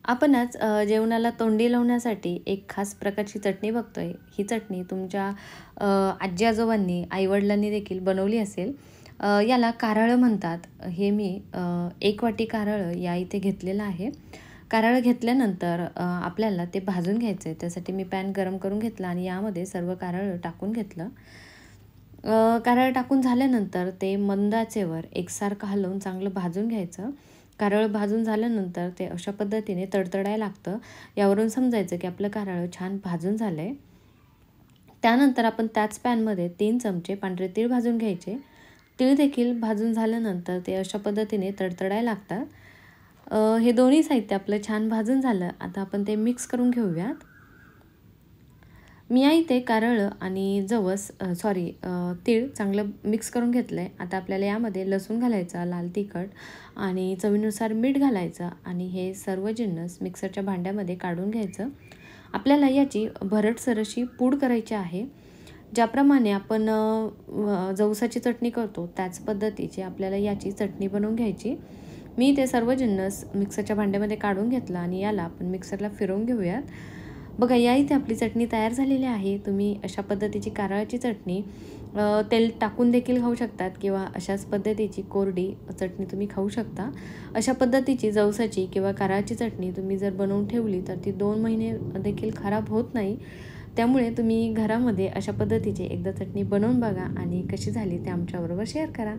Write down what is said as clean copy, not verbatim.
आपण आज जेवणाला तोंडी लावण्यासाठी एक खास प्रकारची चटणी बघतोय. ही चटणी तुमच्या आजी-आजोबांनी, आई-वडिलांनी देखील बनवली असेल. याला कारळं म्हणतात. हे मी 1 वाटी कारळं या इथे घेतलेलं आहे. कारळं घेतल्यानंतर आपल्याला ते भाजून घ्यायचं आहे. त्यासाठी मी पॅन गरम करून घेतला आणि यामध्ये सर्व कारळं टाकून घेतलं. कारळं टाकून झाल्यानंतर ते मंद आचेवर एकसारखं हलवून चांगलं भाजून घ्यायचं. कारळ भाजून झाल्यानंतर ते अशा पद्धतीने तडतडायला लागतं. यावरून समजायचं की आपलं कारळं छान भाजून झालं आहे. त्यानंतर आपण त्याच पॅनमध्ये 3 चमचे पांढरे तीळ भाजून घ्यायचे. तीळ देखील भाजून झाल्यानंतर ते अशा पद्धतीने तडतडायला लागतात. हे दोन्ही साहित्य आपलं छान भाजून झालं. आता आपण ते मिक्स करून घेऊयात. मी इथे कारळं आणि तीळ चांगलं मिक्स करून घेतलं आहे. आता आपल्याला यामध्ये लसूण घालायचा, लाल तिखट आणि चवीनुसार मीठ घालायचं आणि हे सर्व जिन्नस मिक्सरच्या भांड्यामध्ये काढून घ्यायचं. आपल्याला याची भरडसर अशी पूड करायची आहे. ज्याप्रमाणे आपण जवसाची चटणी करतो त्याच पद्धतीची आपल्याला याची चटणी बनवून घ्यायची. मी ते सर्व जिन्नस मिक्सरच्या भांड्यामध्ये काढून घेतला आणि याला आपण मिक्सरला फिरवून घेऊयात. बघा, या इथे आपली चटणी तयार झालेली आहे. तुम्ही अशा पद्धतीची कारळाची चटणी तेल टाकून देखील खाऊ शकतात किंवा अशाच पद्धतीची कोरडी चटणी तुम्ही खाऊ शकता. अशा पद्धतीची जवसाची किंवा कारळाची चटणी तुम्ही जर बनवून ठेवली तर ती 2 महिने देखील खराब होत नाही. त्यामुळे तुम्ही घरामध्ये अशा पद्धतीची एकदा चटणी बनवून बघा आणि कशी झाली ते आमच्याबरोबर शेअर करा.